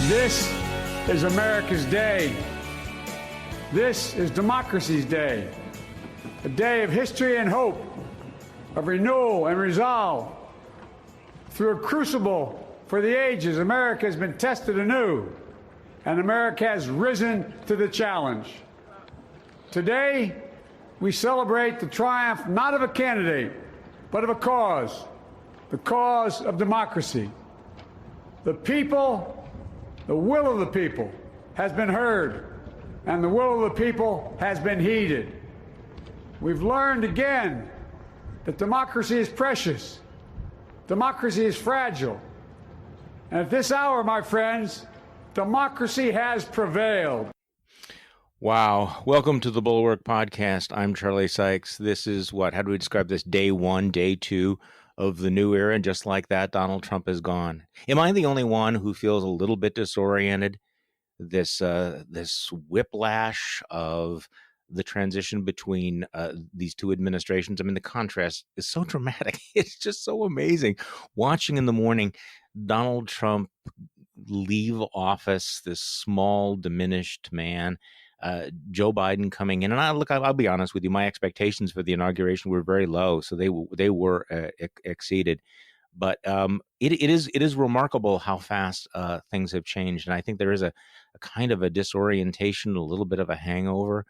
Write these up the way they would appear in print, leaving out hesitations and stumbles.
This is America's day. This is democracy's day. A day of history and hope, of renewal and resolve. Through a crucible for the ages, America has been tested anew, and America has risen to the challenge. Today, we celebrate the triumph not of a candidate, but of a cause, the cause of democracy. The people, the will of the people has been heard, and the will of the people has been heeded. We've learned again that democracy is precious, democracy is fragile, and at this hour, my friends, democracy has prevailed. Wow. Welcome to the Bulwark podcast. I'm Charlie Sykes. This is how do we describe this? Day one, day two of the new era. And just like that, Donald Trump is gone. Am I the only one who feels a little bit disoriented? This whiplash of the transition between these two administrations. I mean, the contrast is so dramatic. It's just so amazing. Watching in the morning, Donald Trump leave office, this small, diminished man, Joe Biden coming in. And I'll be honest with you, my expectations for the inauguration were very low, so they were exceeded. But it is remarkable how fast things have changed. And I think there is a kind of a disorientation, a little bit of a hangover,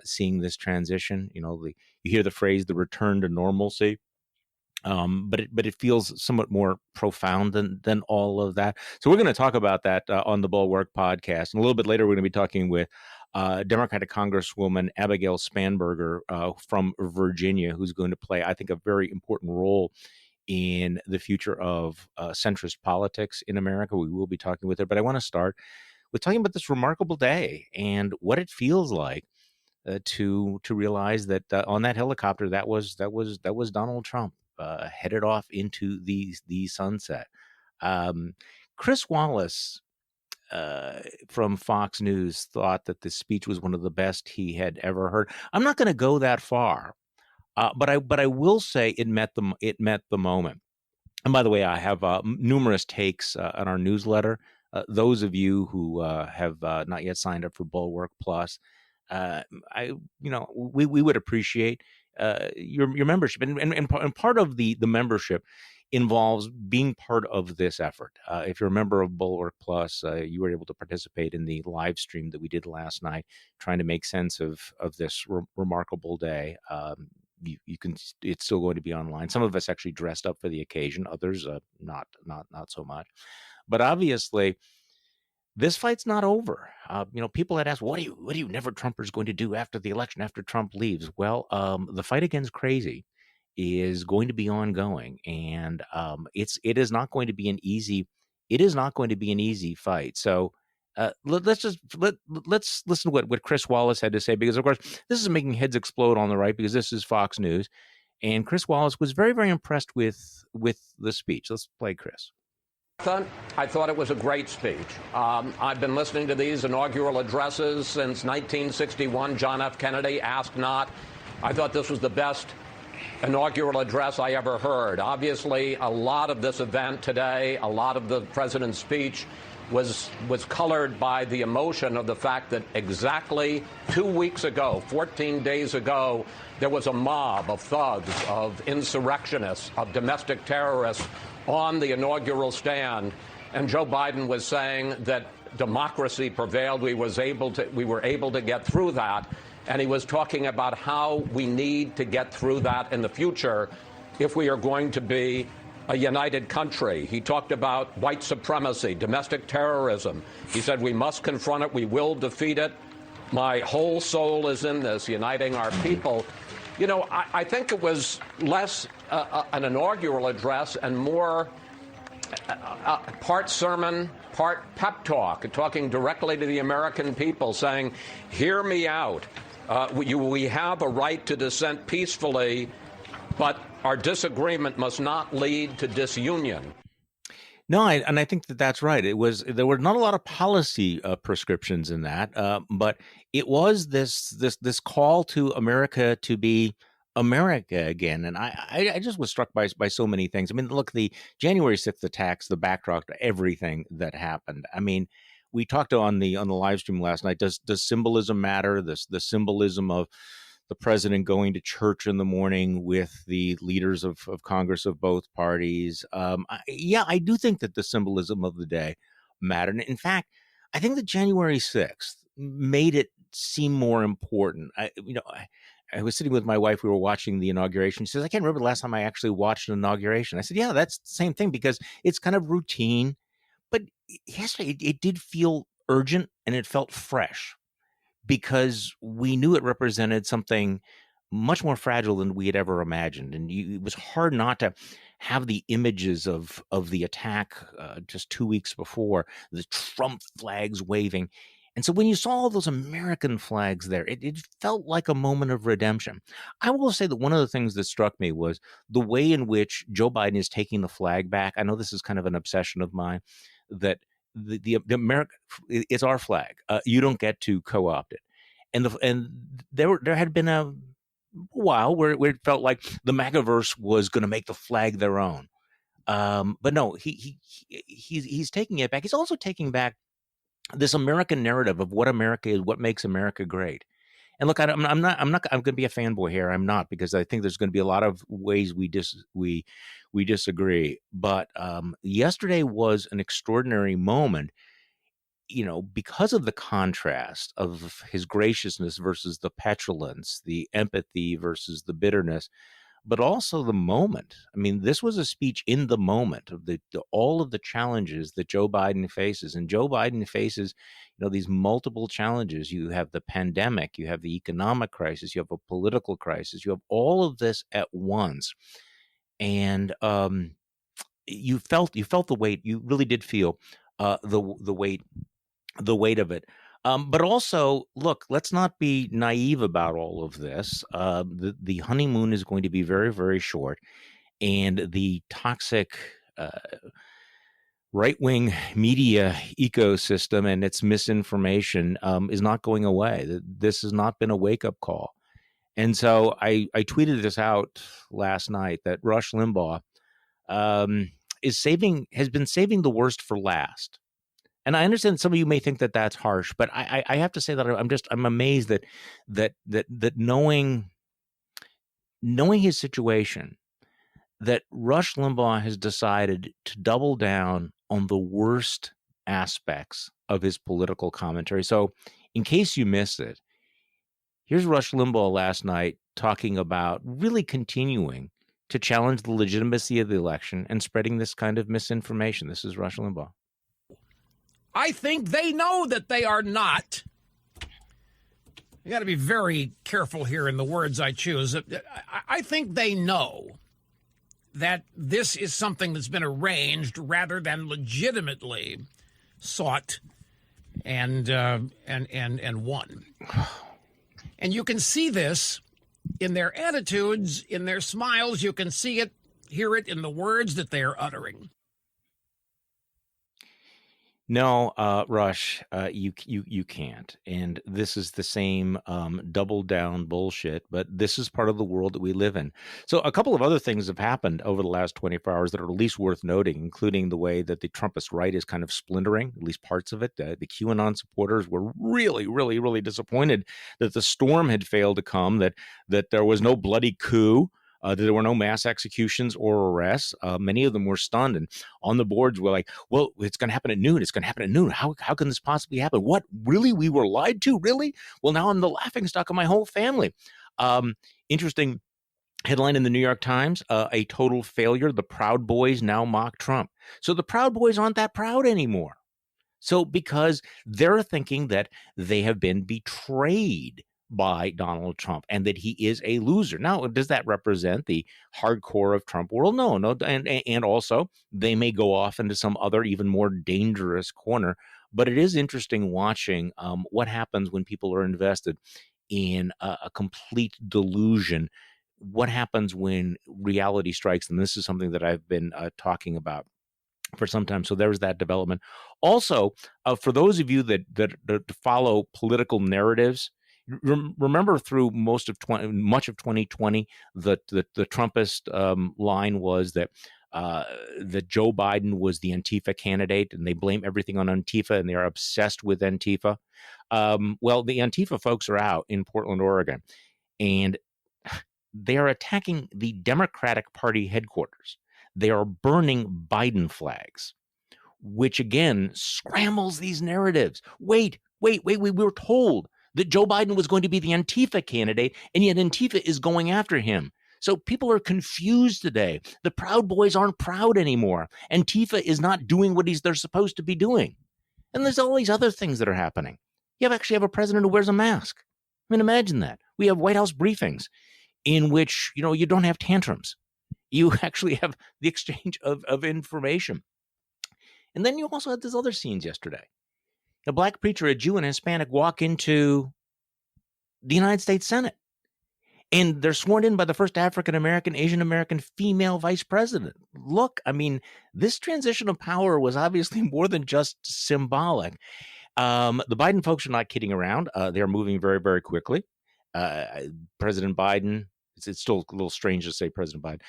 seeing this transition. You hear the phrase, the return to normalcy. But it feels somewhat more profound than all of that. So we're going to talk about that on the Bulwark podcast. And a little bit later, we're going to be talking with Democratic Congresswoman Abigail Spanberger from Virginia, who's going to play, I think, a very important role in the future of centrist politics in America. We will be talking with her. But I want to start with talking about this remarkable day and what it feels like to realize that on that helicopter, that was Donald Trump. Headed off into the sunset. Chris Wallace from Fox News thought that this speech was one of the best he had ever heard. I'm not going to go that far, but I will say it met the moment. And by the way, I have numerous takes on our newsletter. Those of you who have not yet signed up for Bulwark Plus, we would appreciate your membership, and part of the membership involves being part of this effort. If you're a member of Bulwark Plus, you were able to participate in the live stream that we did last night, trying to make sense of this remarkable day. You can. It's still going to be online. Some of us actually dressed up for the occasion. Others not so much. But obviously, this fight's not over. People had asked, what do you never-Trumpers going to do after the election, after Trump leaves? Well, the fight against crazy is going to be ongoing, and it is not going to be an easy fight. So let's listen to what Chris Wallace had to say, because of course this is making heads explode on the right, because this is Fox News, and Chris Wallace was very, very impressed with the speech. Let's play Chris. I thought it was a great speech. I've been listening to these inaugural addresses since 1961, John F. Kennedy, Ask Not. I thought this was the best inaugural address I ever heard. Obviously, a lot of this event today, a lot of the president's speech was colored by the emotion of the fact that exactly 2 weeks ago, 14 days ago, there was a mob of thugs, of insurrectionists, of domestic terrorists on the inaugural stand, and Joe Biden was saying that democracy prevailed. We were able to get through that, and he was talking about how we need to get through that in the future if we are going to be a united country. He talked about white supremacy, domestic terrorism. He said we must confront it. We will defeat it. My whole soul is in this, uniting our people. I think it was less an inaugural address and more part sermon, part pep talk, talking directly to the American people, saying, hear me out. We have a right to dissent peacefully, but our disagreement must not lead to disunion. No, I think that's right. There were not a lot of policy prescriptions in that, but it was this call to America to be America again. And I just was struck by so many things. I mean, look, the January 6th attacks, the backdrop to everything that happened. I mean, we talked on the live stream last night. Does symbolism matter? The symbolism of the president going to church in the morning with the leaders of Congress of both parties. Yeah, I do think that the symbolism of the day mattered. In fact, I think that January 6th made it seem more important. I was sitting with my wife. We were watching the inauguration. She says, I can't remember the last time I actually watched an inauguration. I said, yeah, that's the same thing because it's kind of routine. But yesterday, it did feel urgent and it felt fresh because we knew it represented something much more fragile than we had ever imagined. And it was hard not to have the images of the attack just 2 weeks before, the Trump flags waving. And so when you saw all those American flags there, it felt like a moment of redemption. I will say that one of the things that struck me was the way in which Joe Biden is taking the flag back. I know this is kind of an obsession of mine, that the America, it's our flag. You don't get to co-opt it. And there had been a while where it felt like the MAGAverse was going to make the flag their own. But no, he's taking it back. He's also taking back this American narrative of what America is, what makes America great. And look, I'm going to be a fanboy here. I'm not, because I think there's going to be a lot of ways we disagree. But yesterday was an extraordinary moment, because of the contrast of his graciousness versus the petulance, the empathy versus the bitterness, but also the moment. I mean, this was a speech in the moment of all of the challenges that Joe Biden faces. And Joe Biden faces, these multiple challenges. You have the pandemic, you have the economic crisis, you have a political crisis, you have all of this at once. And you felt the weight. You really did feel the weight of it. But also, look, let's not be naive about all of this. The honeymoon is going to be very, very short, and the toxic right-wing media ecosystem and its misinformation is not going away. This has not been a wake-up call. And so I tweeted this out last night that Rush Limbaugh has been saving the worst for last. And I understand some of you may think that that's harsh, but I have to say that I'm amazed that knowing his situation, that Rush Limbaugh has decided to double down on the worst aspects of his political commentary. So, in case you missed it, here's Rush Limbaugh last night talking about really continuing to challenge the legitimacy of the election and spreading this kind of misinformation. This is Rush Limbaugh. I think they know that they are not. You got to be very careful here in the words I choose. I think they know that this is something that's been arranged rather than legitimately sought and won. And you can see this in their attitudes, in their smiles. You can see it, hear it in the words that they are uttering. No, Rush, you can't. And this is the same double down bullshit, but this is part of the world that we live in. So a couple of other things have happened over the last 24 hours that are at least worth noting, including the way that the Trumpist right is kind of splintering, at least parts of it. The QAnon supporters were really, really, really disappointed that the storm had failed to come, that there was no bloody coup. That there were no mass executions or arrests. Many of them were stunned, and on the boards were like, well, it's going to happen at noon. It's going to happen at noon. How can this possibly happen? What? Really? We were lied to? Really? Well, now I'm the laughingstock of my whole family. Interesting headline in the New York Times, a total failure. The Proud Boys now mock Trump. So the Proud Boys aren't that proud anymore. So because they're thinking that they have been betrayed by Donald Trump and that he is a loser. Now, does that represent the hardcore of Trump world? No. And also they may go off into some other even more dangerous corner. But it is interesting watching what happens when people are invested in a complete delusion. What happens when reality strikes? And this is something that I've been talking about for some time. So there's that development. Also, for those of you that follow political narratives, Remember, through much of 2020, the Trumpist line was that Joe Biden was the Antifa candidate, and they blame everything on Antifa, and they are obsessed with Antifa. Well, the Antifa folks are out in Portland, Oregon, and they are attacking the Democratic Party headquarters. They are burning Biden flags, which again scrambles these narratives. Wait, we were told that Joe Biden was going to be the Antifa candidate, and yet Antifa is going after him. So people are confused today. The Proud Boys aren't proud anymore. Antifa is not doing what they're supposed to be doing. And there's all these other things that are happening. You actually have a president who wears a mask. I mean, imagine that. We have White House briefings in which, you don't have tantrums. You actually have the exchange of information. And then you also had these other scenes yesterday. A black preacher, a Jew, and a Hispanic walk into the United States Senate. And they're sworn in by the first African-American, Asian-American female vice president. Look, I mean, this transition of power was obviously more than just symbolic. The Biden folks are not kidding around. They're moving very, very quickly. President Biden, it's still a little strange to say President Biden.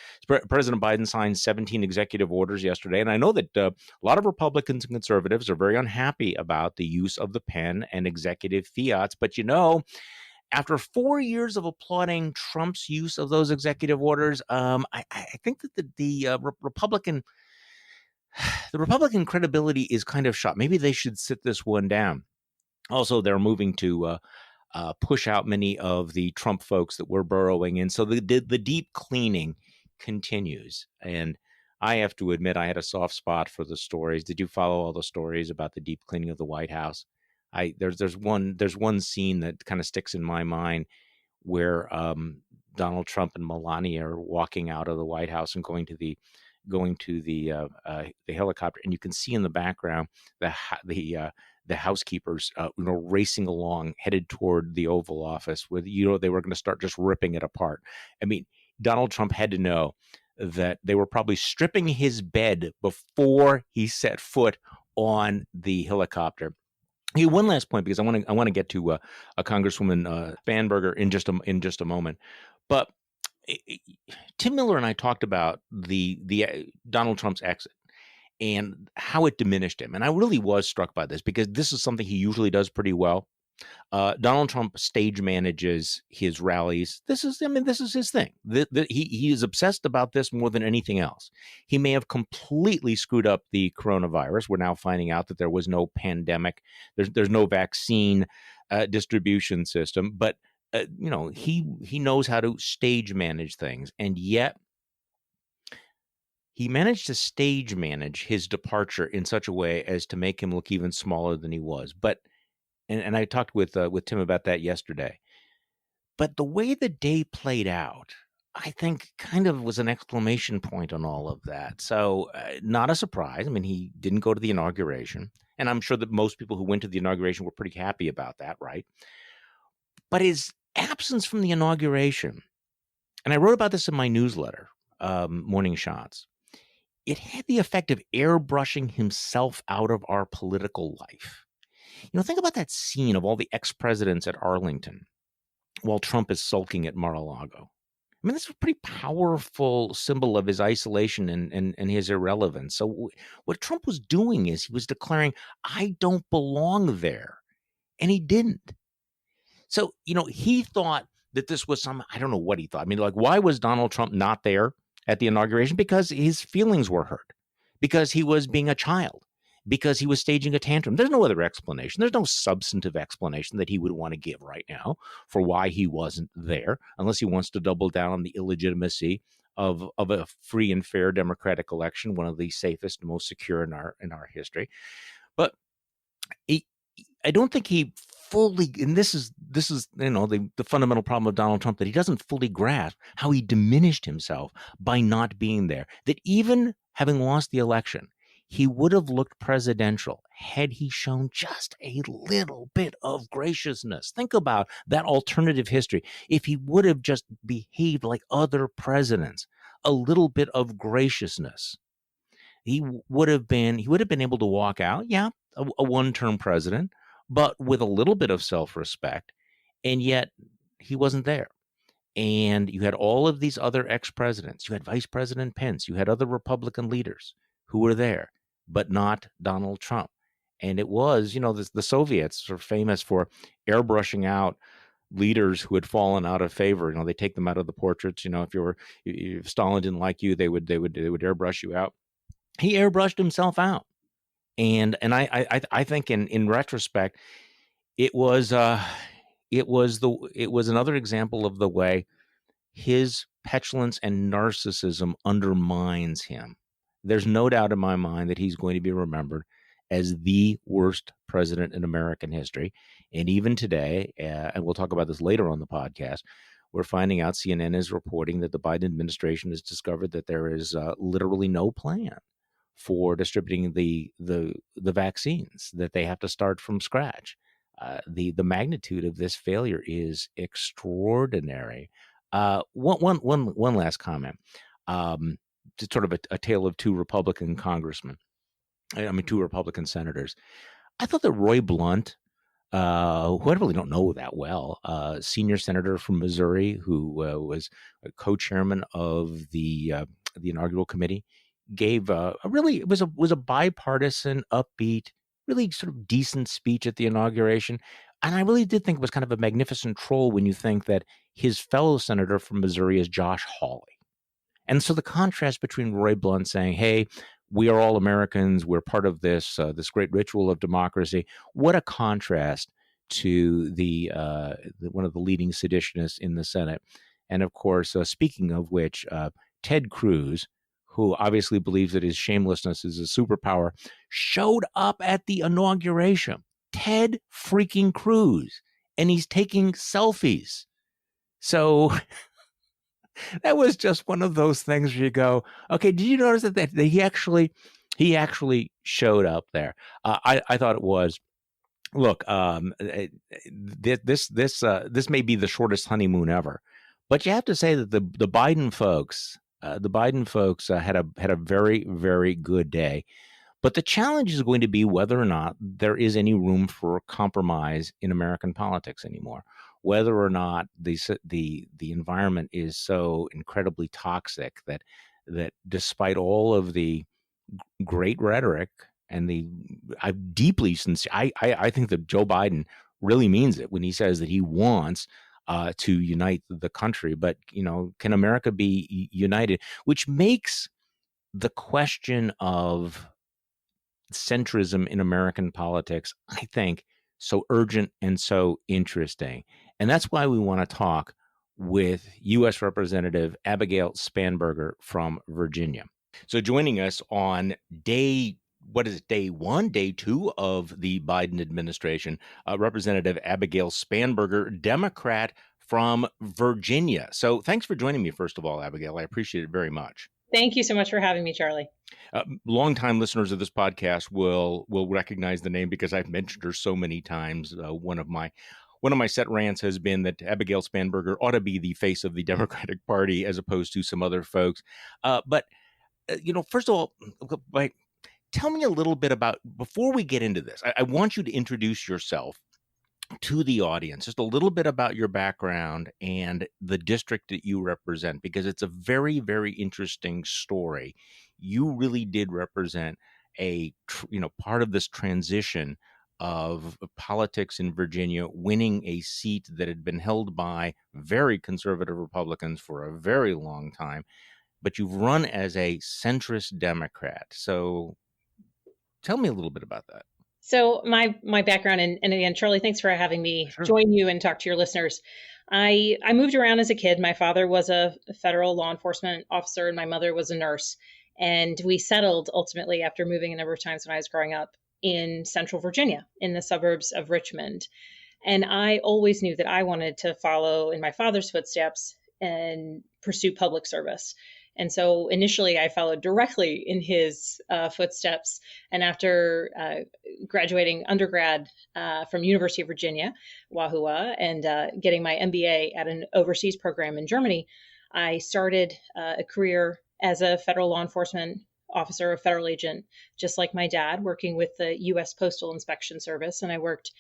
President Biden signed 17 executive orders yesterday. And I know that a lot of Republicans and conservatives are very unhappy about the use of the pen and executive fiats. But, after 4 years of applauding Trump's use of those executive orders, I think that the Republican credibility is kind of shot. Maybe they should sit this one down. Also, they're moving to push out many of the Trump folks that were burrowing in. So the deep cleaning continues. And I have to admit, I had a soft spot for the stories. Did you follow all the stories about the deep cleaning of the White House? There's one scene that kind of sticks in my mind where Donald Trump and Melania are walking out of the White House and going to the helicopter, and you can see in the background the housekeepers racing along, headed toward the Oval Office, where they were going to start just ripping it apart. I mean, Donald Trump had to know that they were probably stripping his bed before he set foot on the helicopter. Hey, one last point, because I want to get to a Congresswoman Spanberger in just a moment, but Tim Miller and I talked about the Donald Trump's exit and how it diminished him, and I really was struck by this because this is something he usually does pretty well. Donald Trump stage manages his rallies. This is his thing. He is obsessed about this more than anything else. He may have completely screwed up the coronavirus. We're now finding out that there was no pandemic. There's no vaccine distribution system, but he knows how to stage manage things, and yet he managed to stage manage his departure in such a way as to make him look even smaller than he was. But and I talked with Tim about that yesterday. But the way the day played out, I think, kind of was an exclamation point on all of that. So not a surprise. I mean, he didn't go to the inauguration, and I'm sure that most people who went to the inauguration were pretty happy about that, right? But his absence from the inauguration, and I wrote about this in my newsletter, Morning Shots, it had the effect of airbrushing himself out of our political life. Think about that scene of all the ex-presidents at Arlington while Trump is sulking at Mar-a-Lago. I mean, this is a pretty powerful symbol of his isolation and his irrelevance. So what Trump was doing is he was declaring, I don't belong there. And he didn't. So, he thought that this was I don't know what he thought. I mean, why was Donald Trump not there at the inauguration? Because his feelings were hurt, because he was being a child, because he was staging a tantrum. There's no other explanation. There's no substantive explanation that he would want to give right now for why he wasn't there, unless he wants to double down on the illegitimacy of a free and fair democratic election, one of the safest and most secure in our history. But I don't think he fully, and this is the fundamental problem of Donald Trump, that he doesn't fully grasp how he diminished himself by not being there. That even having lost the election, he would have looked presidential had he shown just a little bit of graciousness. Think about that alternative history. If he would have just behaved like other presidents, a little bit of graciousness, he would have been able to walk out, a one-term president, but with a little bit of self-respect And yet he wasn't there. And you had all of these other ex-presidents. You had Vice President Pence. You had other Republican leaders who were there, but not Donald Trump. And it was, the Soviets are famous for airbrushing out leaders who had fallen out of favor. They take them out of the portraits. If Stalin didn't like you, they would airbrush you out. He airbrushed himself out. And I think in retrospect, it was another example of the way his petulance and narcissism undermines him. There's no doubt in my mind that he's going to be remembered as the worst president in American history. And even today, and we'll talk about this later on the podcast, we're finding out, CNN is reporting that the Biden administration has discovered that there is literally no plan for distributing the vaccines, that they have to start from scratch. The magnitude of this failure is extraordinary. One last comment. Just sort of a tale of two Republican congressmen. Two Republican senators. I thought that Roy Blunt, who I really don't know that well, senior senator from Missouri, who was a co-chairman of the Inaugural Committee, gave it was a bipartisan, upbeat, really sort of decent speech at the inauguration. And I really did think it was kind of a magnificent troll when you think that his fellow senator from Missouri is Josh Hawley. And so the contrast between Roy Blunt saying, hey, we are all Americans, we're part of this great ritual of democracy. What a contrast to the one of the leading seditionists in the Senate. And of course, speaking of which, Ted Cruz, who obviously believes that his shamelessness is a superpower, showed up at the inauguration. Ted freaking Cruz. And he's taking selfies. So that was just one of those things where you go, okay, did you notice that he actually showed up there? I thought it was, look, this may be the shortest honeymoon ever, but you have to say that the Biden folks had a very, very good day. But the challenge is going to be whether or not there is any room for compromise in American politics anymore. Whether or not the environment is so incredibly toxic that despite all of the great rhetoric and I think that Joe Biden really means it when he says that he wants to unite the country. But, can America be united? Which makes the question of centrism in American politics, I think, so urgent and so interesting. And that's why we want to talk with U.S. Representative Abigail Spanberger from Virginia. So joining us on day 1, day 2 of the Biden administration, Representative Abigail Spanberger, Democrat from Virginia. So thanks for joining me, first of all, Abigail. I appreciate it very much. Thank you so much for having me, Charlie. Longtime listeners of this podcast will recognize the name because I've mentioned her so many times. One of my set rants has been that Abigail Spanberger ought to be the face of the Democratic Party as opposed to some other folks. But first of all, tell me a little bit about, before we get into this, I want you to introduce yourself to the audience, just a little bit about your background and the district that you represent, because it's a very, very interesting story. You really did represent part of this transition of politics in Virginia, winning a seat that had been held by very conservative Republicans for a very long time, but you've run as a centrist Democrat. So tell me a little bit about that. So my background, and again, Charlie, thanks for having me join you and talk to your listeners. I moved around as a kid. My father was a federal law enforcement officer and my mother was a nurse. And we settled ultimately after moving a number of times when I was growing up in central Virginia, in the suburbs of Richmond. And I always knew that I wanted to follow in my father's footsteps and pursue public service. And so initially I followed directly in his footsteps. And after graduating undergrad from University of Virginia, WAHUA, and getting my MBA at an overseas program in Germany, I started a career as a federal law enforcement officer, a federal agent, just like my dad, working with the U.S. Postal Inspection Service. And I worked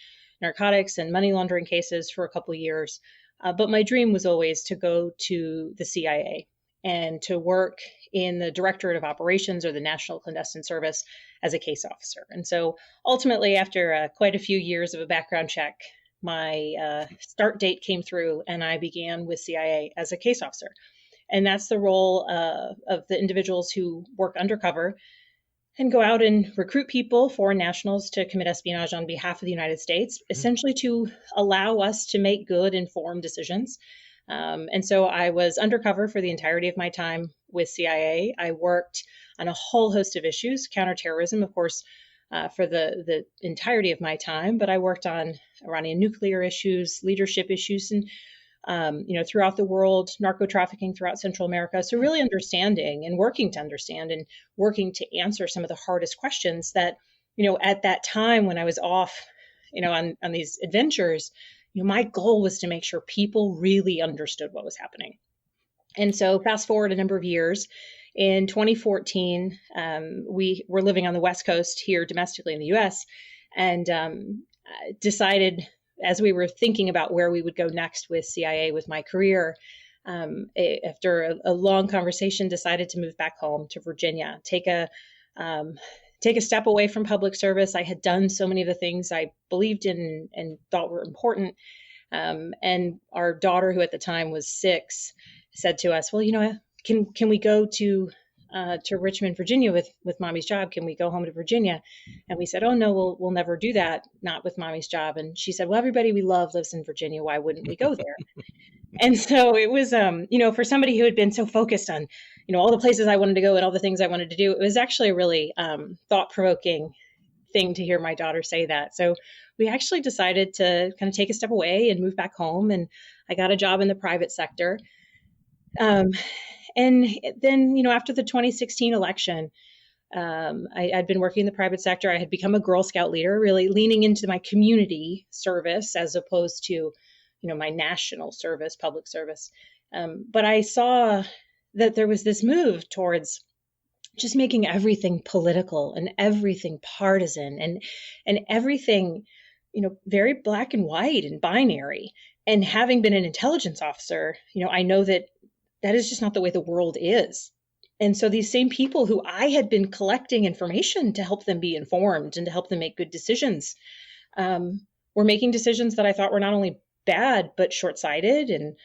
narcotics and money laundering cases for a couple of years. But my dream was always to go to the CIA and to work in the Directorate of Operations or the National Clandestine Service as a case officer. And so ultimately, after quite a few years of a background check, my start date came through and I began with CIA as a case officer. And that's the role of the individuals who work undercover and go out and recruit people, foreign nationals, to commit espionage on behalf of the United States, essentially to allow us to make good, informed decisions. And so I was undercover for the entirety of my time with CIA. I worked on a whole host of issues, counterterrorism, of course, for the entirety of my time, but I worked on Iranian nuclear issues, leadership issues, and throughout the world, narco trafficking throughout Central America. So really understanding and working to understand and working to answer some of the hardest questions that, at that time when I was off, on these adventures, my goal was to make sure people really understood what was happening. And so fast forward a number of years, in 2014, we were living on the West Coast here domestically in the US, and decided, as we were thinking about where we would go next with CIA with my career, after a long conversation, decided to move back home to Virginia, take a step away from public service. I had done so many of the things I believed in and thought were important. And our daughter, who at the time was 6, said to us, well, can we go to Richmond, Virginia with mommy's job? Can we go home to Virginia? And we said, oh no, we'll never do that. Not with mommy's job. And she said, well, everybody we love lives in Virginia. Why wouldn't we go there? And so it was, for somebody who had been so focused on, all the places I wanted to go and all the things I wanted to do, it was actually a really thought-provoking thing to hear my daughter say that. So we actually decided to kind of take a step away and move back home. And I got a job in the private sector. And then, after the 2016 election, I'd been working in the private sector. I had become a Girl Scout leader, really leaning into my community service as opposed to, my national service, public service. But I saw that there was this move towards just making everything political and everything partisan and everything, very black and white and binary. And having been an intelligence officer, I know that is just not the way the world is. And so these same people who I had been collecting information to help them be informed and to help them make good decisions, were making decisions that I thought were not only bad, but short-sighted and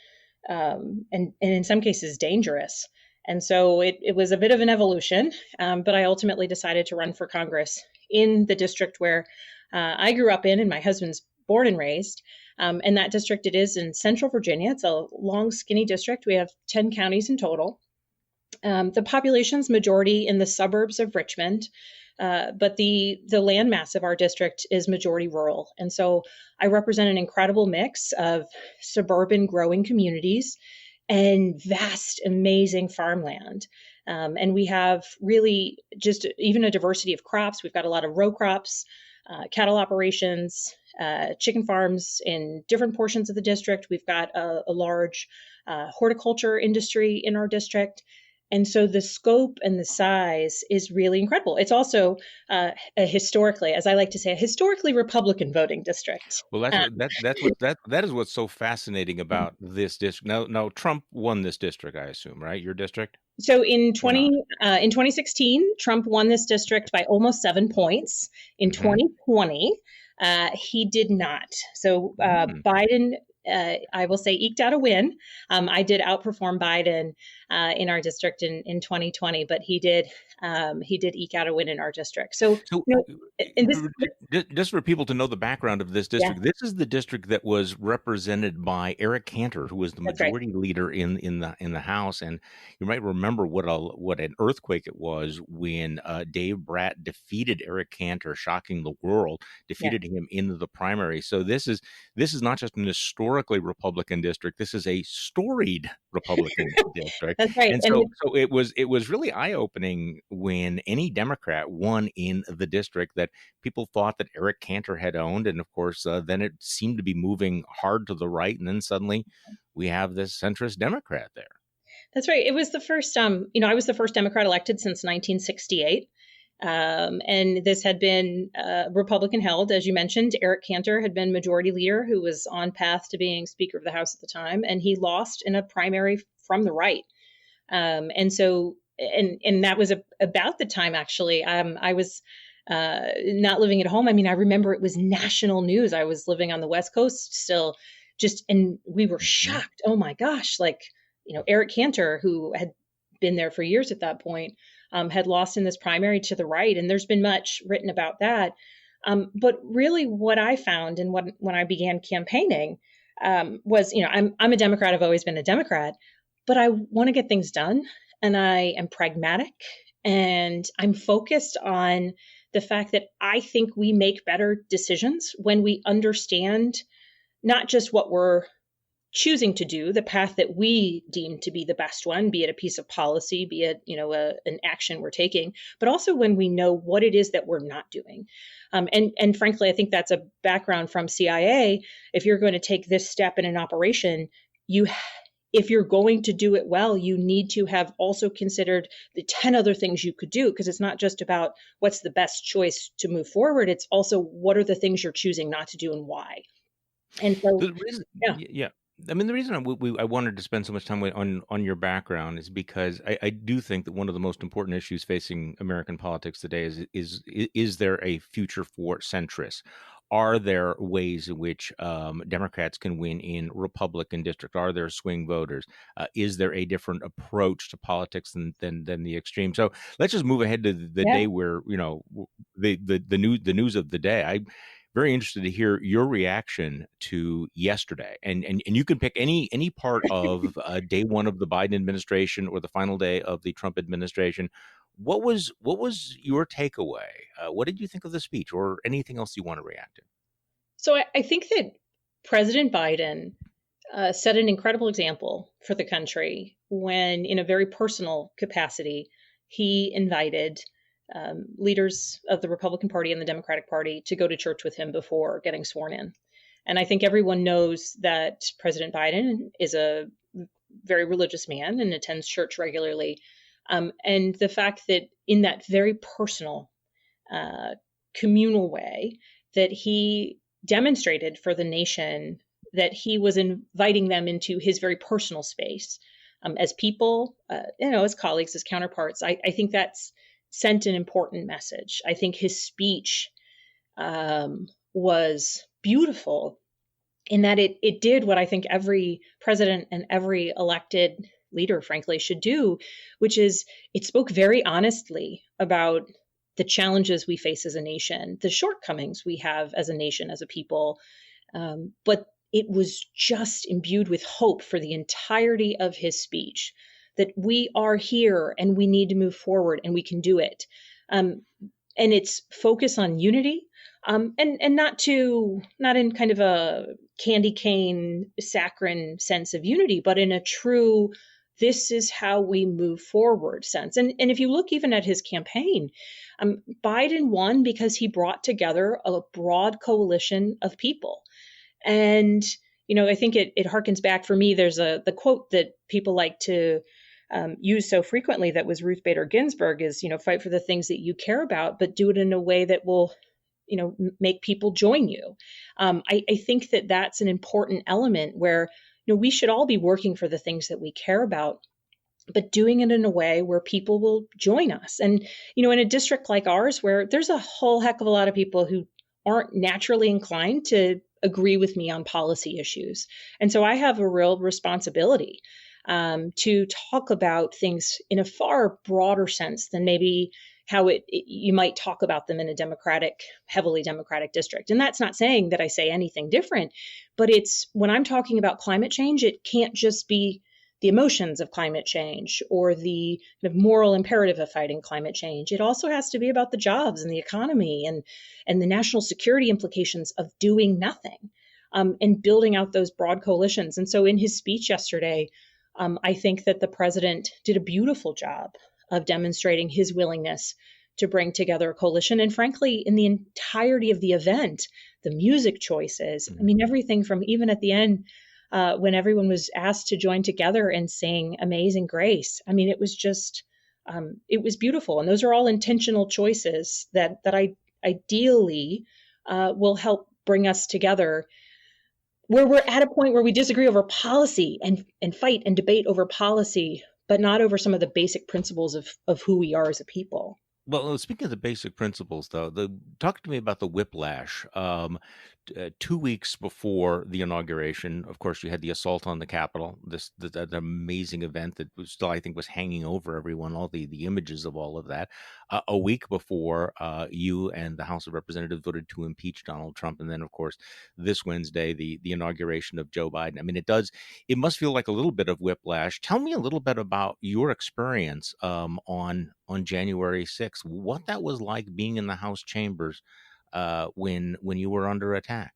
in some cases dangerous. And so it was a bit of an evolution, but I ultimately decided to run for Congress in the district where I grew up in and my husband's born and raised. And that district, it is in Central Virginia. It's a long, skinny district. We have 10 counties in total. The population's majority in the suburbs of Richmond, but the landmass of our district is majority rural. And so I represent an incredible mix of suburban growing communities and vast, amazing farmland. And we have really just even a diversity of crops. We've got a lot of row crops, cattle operations, chicken farms in different portions of the district. We've got a large horticulture industry in our district. And so the scope and the size is really incredible. It's also a historically, as I like to say, a historically Republican voting district. Well, that is what's so fascinating about this district. Now Trump won this district, I assume, right? Your district? So in 2016, Trump won this district by almost 7 points. In 2020, he did not. So Biden, I will say, eked out a win. I did outperform Biden in our district in 2020, but he did eke out a win in our district. So just for people to know the background of this district, This is the district that was represented by Eric Cantor, who was the majority leader in the House. And you might remember what an earthquake it was when Dave Bratt defeated Eric Cantor, shocking the world, defeated him in the primary. So this is not just an historically Republican district. This is a storied Republican district. That's right. And so it was really eye-opening when any Democrat won in the district that people thought that Eric Cantor had owned. And of course, then it seemed to be moving hard to the right. And then suddenly we have this centrist Democrat there. That's right. It was the first, I was the first Democrat elected since 1968. And this had been Republican held, as you mentioned. Eric Cantor had been majority leader, who was on path to being Speaker of the House at the time, and he lost in a primary from the right. And that was about the time, actually. I was not living at home. I mean, I remember it was national news. I was living on the West Coast still, and we were shocked. Oh my gosh, Eric Cantor, who had been there for years at that point, had lost in this primary to the right. And there's been much written about that. But really what I found and when I began campaigning was, I'm a Democrat. I've always been a Democrat, but I want to get things done. And I am pragmatic, and I'm focused on the fact that I think we make better decisions when we understand not just what we're choosing to do, the path that we deem to be the best one, be it a piece of policy, be it, an action we're taking, but also when we know what it is that we're not doing. And frankly, I think that's a background from CIA. If you're going to take this step in an operation, if you're going to do it well, you need to have also considered the 10 other things you could do, because it's not just about what's the best choice to move forward. It's also what are the things you're choosing not to do and why. And so, yeah. I mean, the reason I wanted to spend so much time on your background is because I do think that one of the most important issues facing American politics today is there a future for centrists? Are there ways in which Democrats can win in Republican districts? Are there swing voters? Is there a different approach to politics than the extreme? So let's just move ahead to the day where the news of the day. I'm very interested to hear your reaction to yesterday, and you can pick any part of day one of the Biden administration or the final day of the Trump administration. What was your takeaway? What did you think of the speech, or anything else you want to react to? So I think that President Biden set an incredible example for the country when, in a very personal capacity, he invited leaders of the Republican Party and the Democratic Party to go to church with him before getting sworn in. And I think everyone knows that President Biden is a very religious man and attends church regularly. And the fact that in that very personal, communal way, that he demonstrated for the nation that he was inviting them into his very personal space as people, as colleagues, as counterparts. I think that's sent an important message. I think his speech was beautiful in that it did what I think every president and every elected leader, frankly, should do, which is it spoke very honestly about the challenges we face as a nation, the shortcomings we have as a nation, as a people. But it was just imbued with hope for the entirety of his speech, that we are here and we need to move forward and we can do it. And it's focus on unity, and not in kind of a candy cane saccharine sense of unity, but in a true, this is how we move forward sense. And if you look even at his campaign, Biden won because he brought together a broad coalition of people. And, I think it harkens back for me. There's the quote that people like to use so frequently that was Ruth Bader Ginsburg is, fight for the things that you care about, but do it in a way that will, make people join you. I think that that's an important element where, we should all be working for the things that we care about, but doing it in a way where people will join us. And, in a district like ours, where there's a whole heck of a lot of people who aren't naturally inclined to agree with me on policy issues. And so I have a real responsibility to talk about things in a far broader sense than maybe how you might talk about them in a heavily Democratic district. And that's not saying that I say anything different, but it's when I'm talking about climate change, it can't just be the emotions of climate change or the kind of moral imperative of fighting climate change. It also has to be about the jobs and the economy and the national security implications of doing nothing and building out those broad coalitions. And so in his speech yesterday, I think that the president did a beautiful job of demonstrating his willingness to bring together a coalition. And frankly, in the entirety of the event, the music choices, everything from even at the end, when everyone was asked to join together and sing Amazing Grace. It was just it was beautiful. And those are all intentional choices that I ideally will help bring us together, where we're at a point where we disagree over policy and fight and debate over policy, but not over some of the basic principles of who we are as a people. Well, speaking of the basic principles, though, talk to me about the whiplash. 2 weeks before the inauguration, of course, you had the assault on the Capitol. That amazing event that was still, I think, was hanging over everyone. All the images of all of that. A week before, you and the House of Representatives voted to impeach Donald Trump, and then, of course, this Wednesday, the inauguration of Joe Biden. I mean, it must feel like a little bit of whiplash. Tell me a little bit about your experience on January 6th, what that was like being in the House chambers when you were under attack.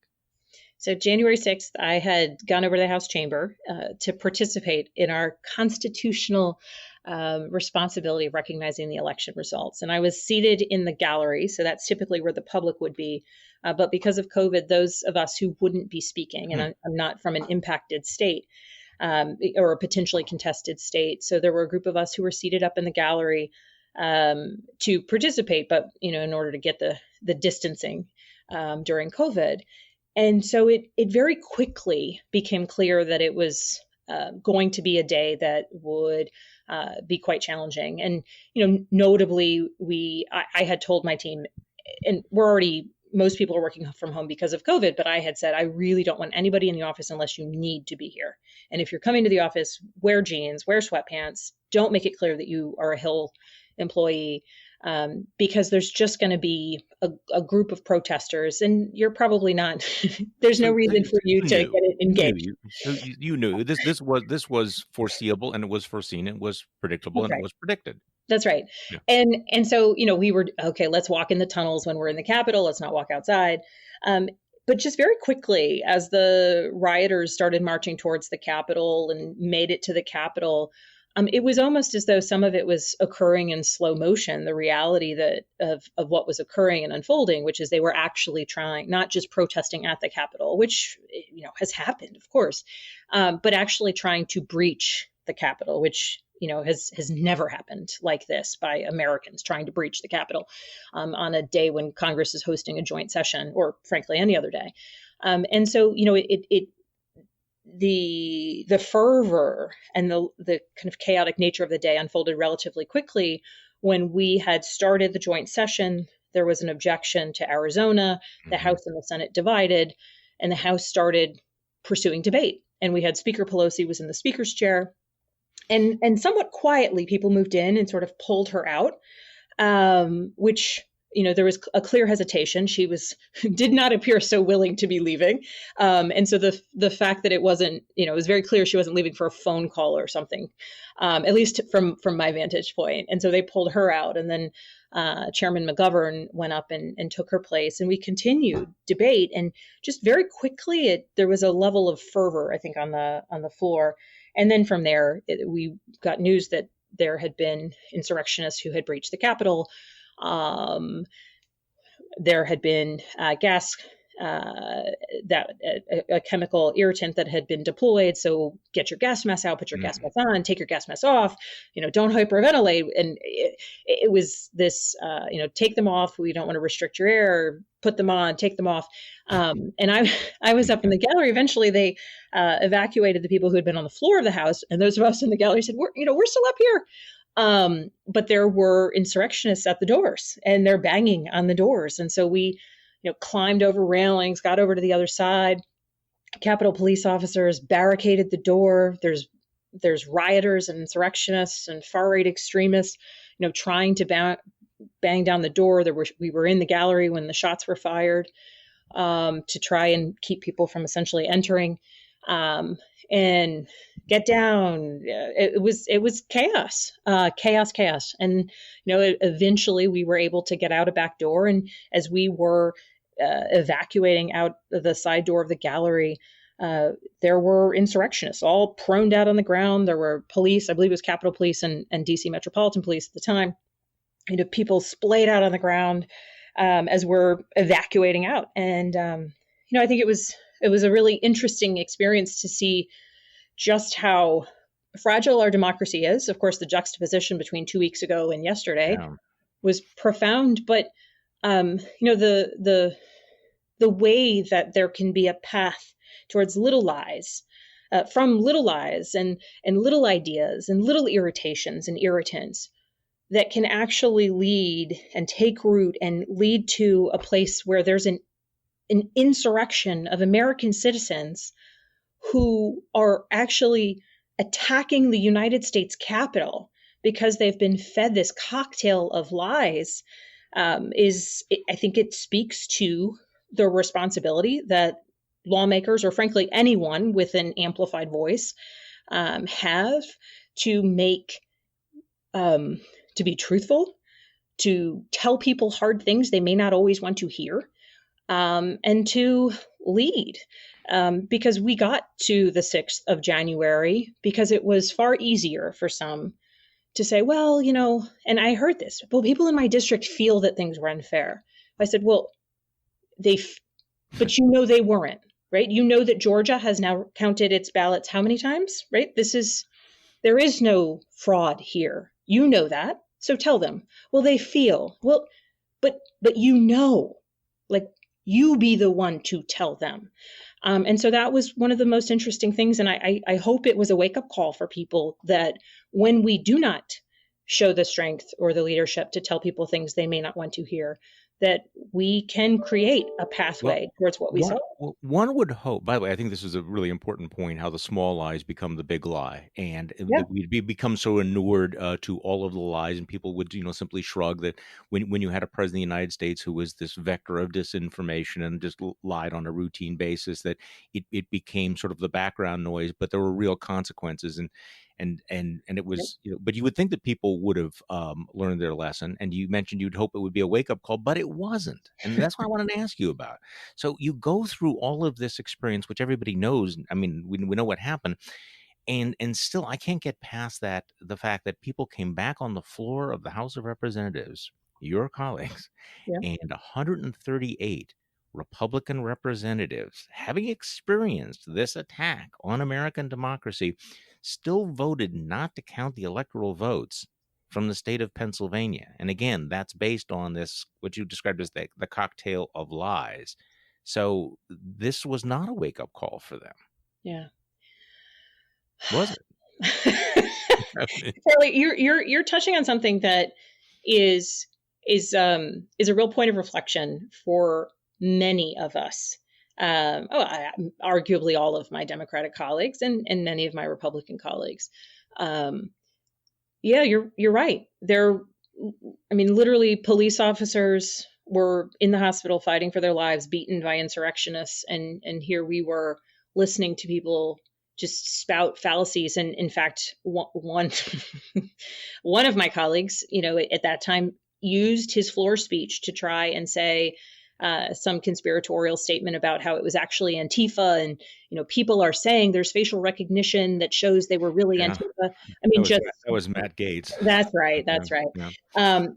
So January 6th, I had gone over to the House chamber to participate in our constitutional responsibility of recognizing the election results. And I was seated in the gallery, so that's typically where the public would be. But because of COVID, those of us who wouldn't be speaking, and I'm not from an impacted state or a potentially contested state, so there were a group of us who were seated up in the gallery to participate, but in order to get the distancing during COVID. And so it very quickly became clear that it was going to be a day that would be quite challenging. And notably, I had told my team, and most people are working from home because of COVID, but I had said, I really don't want anybody in the office unless you need to be here. And if you're coming to the office, wear jeans, wear sweatpants. Don't make it clear that you are a Hill employee, because there's just going to be a group of protesters, and you're probably not. There's no reason for you to get engaged. You knew this was foreseeable, and it was foreseen, it was predictable, and it was predicted. That's right. Yeah. And so we were okay. Let's walk in the tunnels when we're in the Capitol. Let's not walk outside. But just very quickly, as the rioters started marching towards the Capitol and made it to the Capitol, it was almost as though some of it was occurring in slow motion, the reality of what was occurring and unfolding, which is they were actually trying, not just protesting at the Capitol, which has happened, of course, but actually trying to breach the Capitol, which has never happened like this by Americans trying to breach the Capitol on a day when Congress is hosting a joint session, or frankly any other day. And so the fervor and the kind of chaotic nature of the day unfolded relatively quickly. When we had started the joint session, there was an objection to Arizona. The House and the Senate divided, and the House started pursuing debate. And we had Speaker Pelosi was in the speaker's chair, and somewhat quietly people moved in and sort of pulled her out, which there was a clear hesitation. She did not appear so willing to be leaving. And so the fact that it wasn't, it was very clear she wasn't leaving for a phone call or something, at least from my vantage point. And so they pulled her out. And then Chairman McGovern went up and took her place. And we continued debate. And just very quickly, there was a level of fervor, I think, on the floor. And then from there, we got news that there had been insurrectionists who had breached the Capitol. There had been gas, a chemical irritant that had been deployed. So get your gas mask out, put your gas mask on, take your gas mask off, don't hyperventilate. And it was this, take them off. We don't want to restrict your air, put them on, take them off. And I was up in the gallery. Eventually they evacuated the people who had been on the floor of the House. And those of us in the gallery said, we're still up here. But there were insurrectionists at the doors, and they're banging on the doors. And so we, climbed over railings, got over to the other side. Capitol police officers barricaded the door. There's rioters and insurrectionists and far-right extremists, trying to bang down the door. We were in the gallery when the shots were fired, to try and keep people from essentially entering. And get down. It was chaos. And, eventually we were able to get out a back door. And as we were evacuating out the side door of the gallery, there were insurrectionists all proned out on the ground. There were police, I believe it was Capitol Police and DC Metropolitan Police at the time. People splayed out on the ground as we're evacuating out. And, I think it was a really interesting experience to see just how fragile our democracy is. Of course, the juxtaposition between 2 weeks ago and yesterday was profound. But the way that there can be a path towards little lies, from little lies and little ideas and little irritations and irritants that can actually lead and take root and lead to a place where there's an insurrection of American citizens who are actually attacking the United States Capitol because they've been fed this cocktail of lies, I think it speaks to the responsibility that lawmakers, or frankly anyone with an amplified voice, have to make, to be truthful, to tell people hard things they may not always want to hear, and to lead. Because we got to the 6th of January because it was far easier for some to say, well, and I heard this, well, people in my district feel that things were unfair. I said, well, but they weren't, right? That Georgia has now counted its ballots how many times, right? There is no fraud here. That. So tell them, well, they feel, well, but like you be the one to tell them. And so that was one of the most interesting things. And I hope it was a wake up call for people that when we do not show the strength or the leadership to tell people things they may not want to hear, that we can create a pathway towards what we saw. One would hope, by the way, I think this is a really important point, how the small lies become the big lie. And we'd become so inured to all of the lies, and people would, simply shrug that when you had a president of the United States who was this vector of disinformation and just lied on a routine basis, that it became sort of the background noise, but there were real consequences. And it was, but you would think that people would have learned their lesson. And you mentioned you'd hope it would be a wake up call, but it wasn't. And that's what I wanted to ask you about. So you go through all of this experience, which everybody knows. I mean, we know what happened. And still, I can't get past the fact that people came back on the floor of the House of Representatives, your colleagues, and 138 Republican representatives, having experienced this attack on American democracy, still voted not to count the electoral votes from the state of Pennsylvania. And again, that's based on this, what you described as the cocktail of lies. So this was not a wake-up call for them. Yeah. Was it? Charlie, you're touching on something that is a real point of reflection for many of us. Arguably all of my Democratic colleagues and many of my Republican colleagues. You're right. Literally police officers were in the hospital fighting for their lives, beaten by insurrectionists. And here we were listening to people just spout fallacies. And in fact, one of my colleagues, at that time used his floor speech to try and say, some conspiratorial statement about how it was actually Antifa, and people are saying there's facial recognition that shows they were really Antifa. I mean, that was Matt Gaetz. That's right. That's right. Yeah.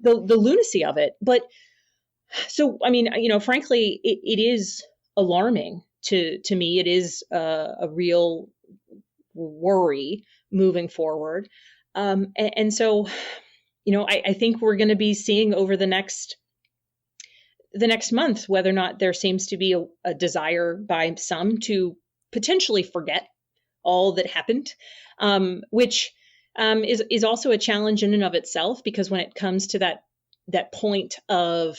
The lunacy of it. But so, frankly, it is alarming to me. It is a real worry moving forward. And so, I think we're going to be seeing over the next month whether or not there seems to be a desire by some to potentially forget all that happened, which is also a challenge in and of itself, because when it comes to that point of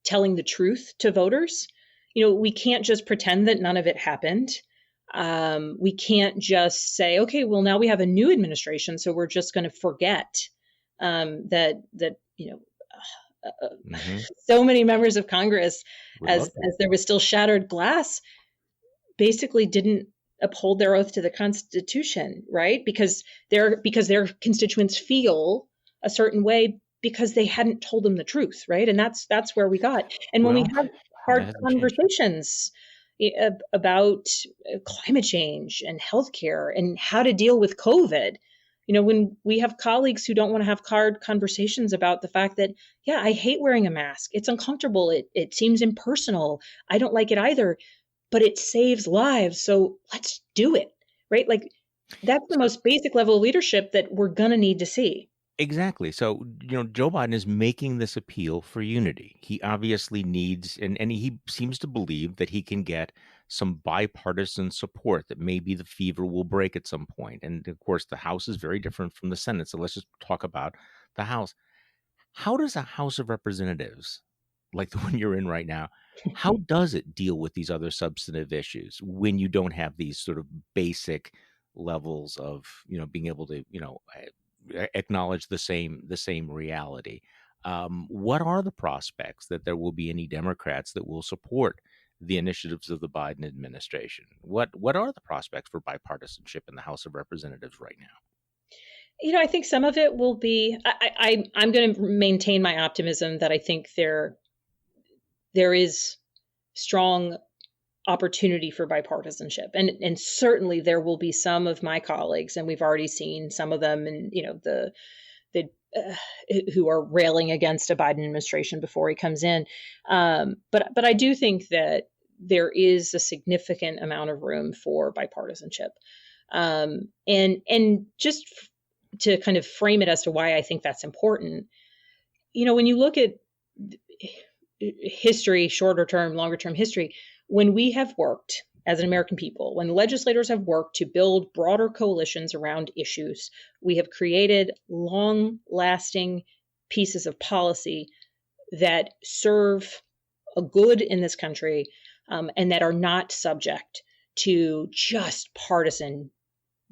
telling the truth to voters, we can't just pretend that none of it happened. We can't just say, okay, well, now we have a new administration, so we're just going to forget that so many members of Congress, as there was still shattered glass, basically didn't uphold their oath to the Constitution, right? Because their constituents feel a certain way because they hadn't told them the truth, right? And that's where we got. And when we have hard conversations about climate change and healthcare and how to deal with COVID, when we have colleagues who don't want to have hard conversations about the fact that, I hate wearing a mask. It's uncomfortable. It seems impersonal. I don't like it either, but it saves lives. So let's do it, right? Like That's the most basic level of leadership that we're going to need to see. Exactly. So, Joe Biden is making this appeal for unity. He obviously needs, and he seems to believe that he can get some bipartisan support, that maybe the fever will break at some point. And of course, the House is very different from the Senate. So let's just talk about the House. How does a House of Representatives, like the one you're in right now, how does it deal with these other substantive issues when you don't have these sort of basic levels of, being able to, acknowledge the same reality? What are the prospects that there will be any Democrats that will support the initiatives of the Biden administration? What are the prospects for bipartisanship in the House of Representatives right now? I think some of it will be. I'm going to maintain my optimism that I think there is strong opportunity for bipartisanship, and certainly there will be some of my colleagues, and we've already seen some of them, and the who are railing against a Biden administration before he comes in. But I do think that there is a significant amount of room for bipartisanship, and just to kind of frame it as to why I think that's important. When you look at history, shorter term, longer term history, when we have worked as an American people, when legislators have worked to build broader coalitions around issues, we have created long-lasting pieces of policy that serve a good in this country, and that are not subject to just partisan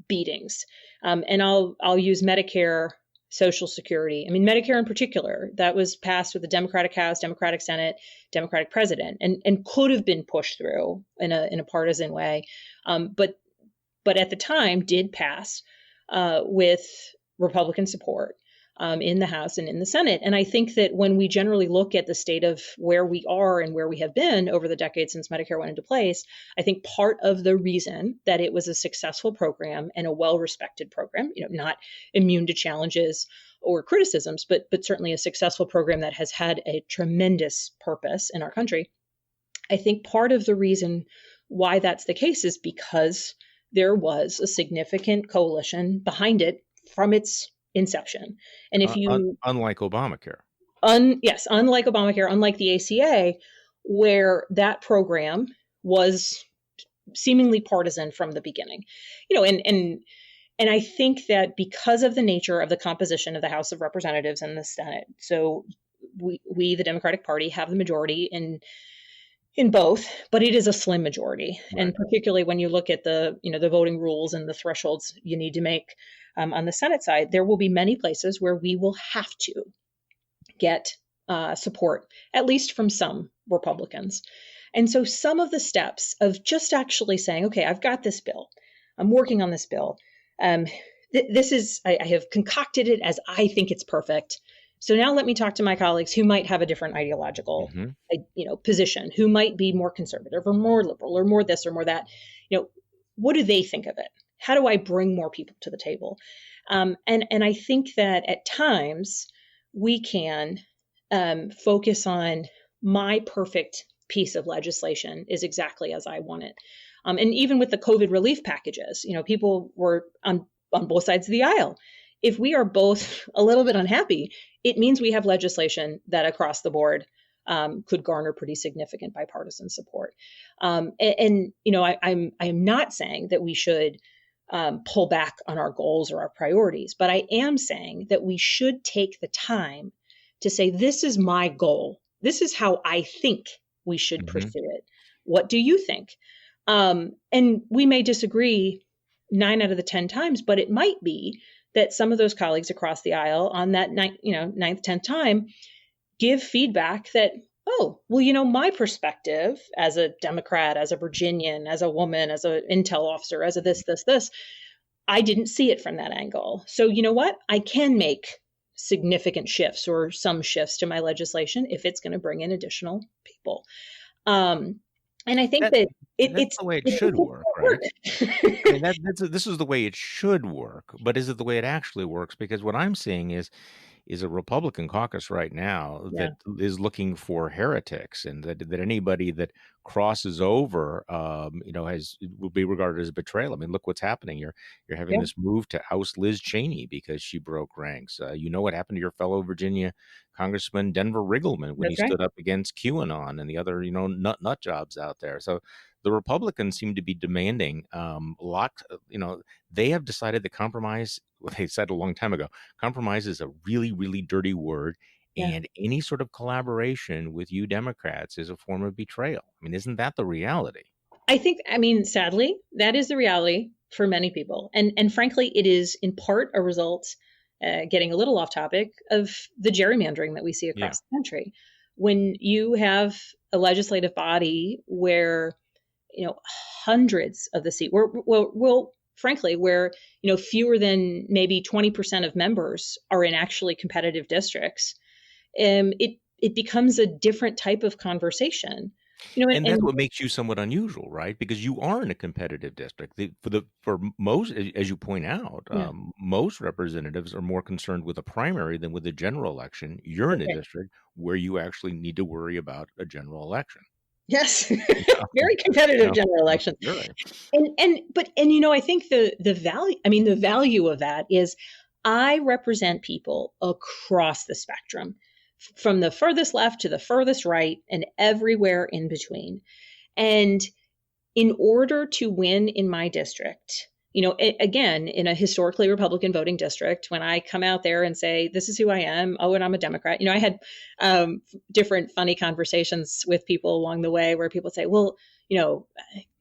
beatings. And I'll use Medicare, Social Security. I mean, Medicare in particular, that was passed with a Democratic House, Democratic Senate, Democratic president, and could have been pushed through in a partisan way, but at the time did pass with Republican support in the House and in the Senate. And I think that when we generally look at the state of where we are and where we have been over the decades since Medicare went into place, I think part of the reason that it was a successful program and a well-respected program, not immune to challenges or criticisms, but certainly a successful program that has had a tremendous purpose in our country. I think part of the reason why that's the case is because there was a significant coalition behind it from its inception. And if you unlike Obamacare, unlike Obamacare, unlike the ACA, where that program was seemingly partisan from the beginning, and I think that because of the nature of the composition of the House of Representatives and the Senate, so we the Democratic Party have the majority in both, but it is a slim majority. Right. And particularly when you look at the voting rules and the thresholds you need to make on the Senate side, there will be many places where we will have to get support, at least from some Republicans. And so some of the steps of just actually saying, okay, I've got this bill, I'm working on this bill. This is, I have concocted it as I think it's perfect. So now let me talk to my colleagues who might have a different ideological, position, who might be more conservative or more liberal or more this or more that. What do they think of it? How do I bring more people to the table? And I think that at times we can focus on my perfect piece of legislation is exactly as I want it. And even with the COVID relief packages, people were on both sides of the aisle. If we are both a little bit unhappy, it means we have legislation that across the board could garner pretty significant bipartisan support. I'm not saying that we should pull back on our goals or our priorities, but I am saying that we should take the time to say, this is my goal. This is how I think we should pursue it. What do you think? And we may disagree 9 out of the 10 times, but it might be that some of those colleagues across the aisle on that ninth, 10th time give feedback that, my perspective as a Democrat, as a Virginian, as a woman, as an intel officer, as a this, I didn't see it from that angle. So you know what? I can make significant shifts or some shifts to my legislation if it's going to bring in additional people. And I think that's the way it should work, right? I mean, this is the way it should work, but is it the way it actually works? Because what I'm seeing is is a Republican caucus right now that is looking for heretics, and that anybody that crosses over, will be regarded as a betrayal. I mean, look what's happening. You're having this move to oust Liz Cheney because she broke ranks. What happened to your fellow Virginia Congressman Denver Riggleman when he stood up against QAnon and the other, nut jobs out there. So the Republicans seem to be demanding they have decided that compromise, what they said a long time ago, compromise is a really, really dirty word. And any sort of collaboration with you Democrats is a form of betrayal. I mean, isn't that the reality? Sadly, that is the reality for many people. And frankly, it is in part a result, getting a little off topic, of the gerrymandering that we see across the country. When you have a legislative body where, hundreds of the seats, frankly, where, fewer than maybe 20% of members are in actually competitive districts, it becomes a different type of conversation. And that's what makes you somewhat unusual, right? Because you are in a competitive district. For most, as you point out, most representatives are more concerned with a primary than with a general election. You're in a district where you actually need to worry about a general election. Yes, very competitive general election. Right. But I think the value of that is I represent people across the spectrum, from the furthest left to the furthest right and everywhere in between. And in order to win in my district, again, in a historically Republican voting district, when I come out there and say, this is who I am, and I'm a Democrat, I had different funny conversations with people along the way where people say, well,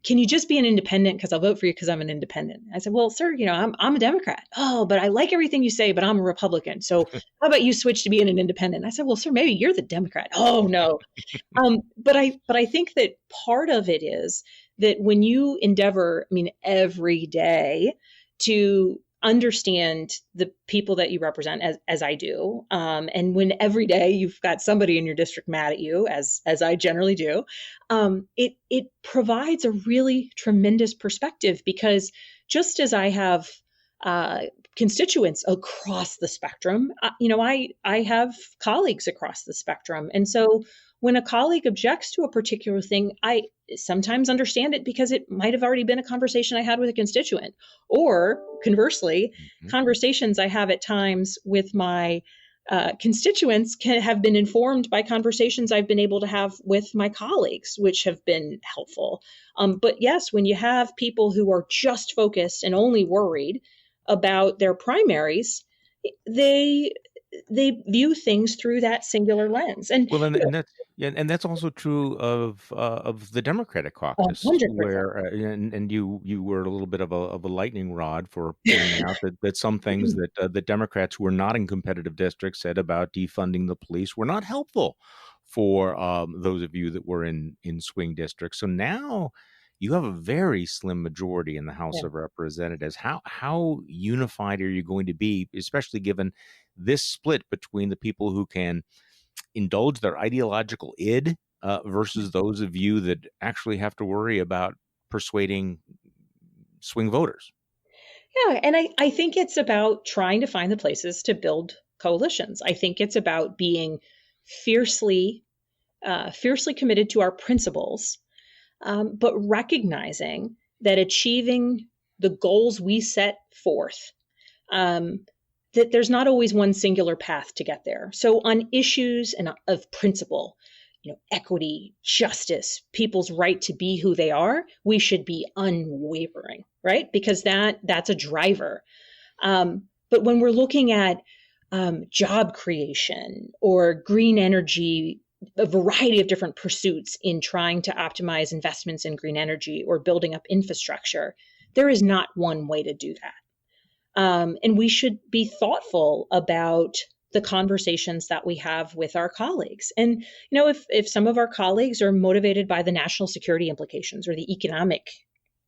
can you just be an independent because I'll vote for you because I'm an independent? I said, well, sir, I'm a Democrat. Oh, but I like everything you say, but I'm a Republican. So how about you switch to being an independent? I said, well, sir, maybe you're the Democrat. Oh, no. But I think that part of it is that when you endeavor, every day to understand the people that you represent, as I do, and when every day you've got somebody in your district mad at you, as I generally do, it provides a really tremendous perspective, because just as I have constituents across the spectrum, I have colleagues across the spectrum. And so when a colleague objects to a particular thing, I sometimes understand it because it might have already been a conversation I had with a constituent, or conversely, conversations I have at times with my constituents have been informed by conversations I've been able to have with my colleagues, which have been helpful. But yes, when you have people who are just focused and only worried about their primaries, they view things through that singular lens. And and that's also true of the Democratic caucus, 100%. where and you were a little bit of a lightning rod for pointing out that some things that the Democrats who were not in competitive districts said about defunding the police were not helpful for those of you that were in swing districts. So now you have a very slim majority in the House of Representatives. How unified are you going to be, especially given this split between the people who can indulge their ideological id versus those of you that actually have to worry about persuading swing voters? Yeah, and I think it's about trying to find the places to build coalitions. I think it's about being fiercely committed to our principles, but recognizing that achieving the goals we set forth, that there's not always one singular path to get there. So on issues of principle, equity, justice, people's right to be who they are, we should be unwavering, right? Because that's a driver. But when we're looking at job creation or green energy, a variety of different pursuits in trying to optimize investments in green energy or building up infrastructure, there is not one way to do that. And we should be thoughtful about the conversations that we have with our colleagues. And, if some of our colleagues are motivated by the national security implications or the economic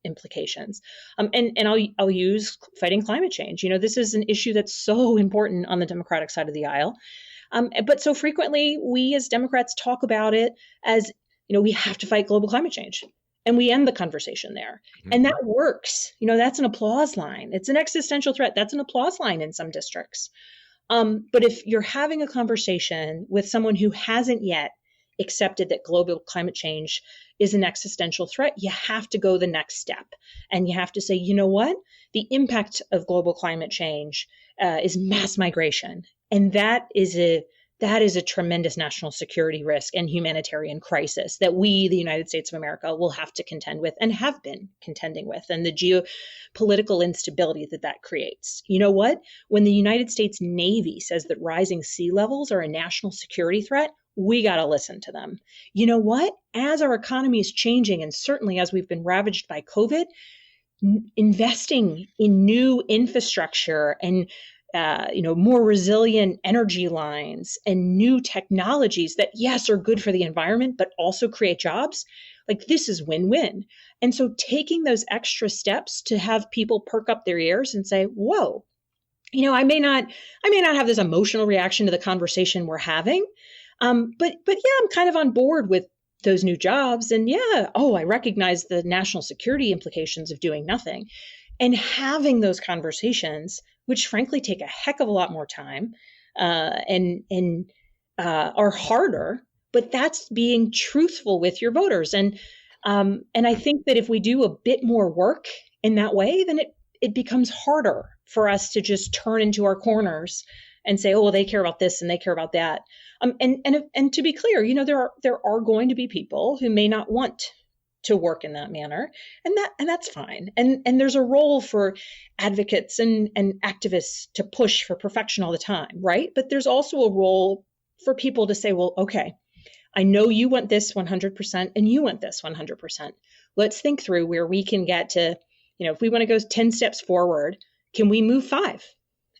implications, and I'll use fighting climate change. This is an issue that's so important on the Democratic side of the aisle. But so frequently we as Democrats talk about it as, we have to fight global climate change. And we end the conversation there. And that works. That's an applause line. It's an existential threat. That's an applause line in some districts. But if you're having a conversation with someone who hasn't yet accepted that global climate change is an existential threat, you have to go the next step. And you have to say, you know what? The impact of global climate change is mass migration. And that is a tremendous national security risk and humanitarian crisis that we, the United States of America, will have to contend with and have been contending with, and the geopolitical instability that creates. You know what? When the United States Navy says that rising sea levels are a national security threat, we got to listen to them. You know what? As our economy is changing, and certainly as we've been ravaged by COVID, investing in new infrastructure and more resilient energy lines and new technologies that, yes, are good for the environment, but also create jobs. Like, this is win-win. And so taking those extra steps to have people perk up their ears and say, whoa, I may not have this emotional reaction to the conversation we're having. But yeah, I'm kind of on board with those new jobs. And yeah, I recognize the national security implications of doing nothing. And having those conversations, which frankly take a heck of a lot more time and are harder, but that's being truthful with your voters. And I think that if we do a bit more work in that way, then it becomes harder for us to just turn into our corners and say, oh, well, they care about this and they care about that. And to be clear, there are going to be people who may not want to work in that manner, and that's fine. And there's a role for advocates and activists to push for perfection all the time, right? But there's also a role for people to say, well, okay, I know you want this 100% and you want this 100%. Let's think through where we can get to, if we want to go 10 steps forward, can we move 5?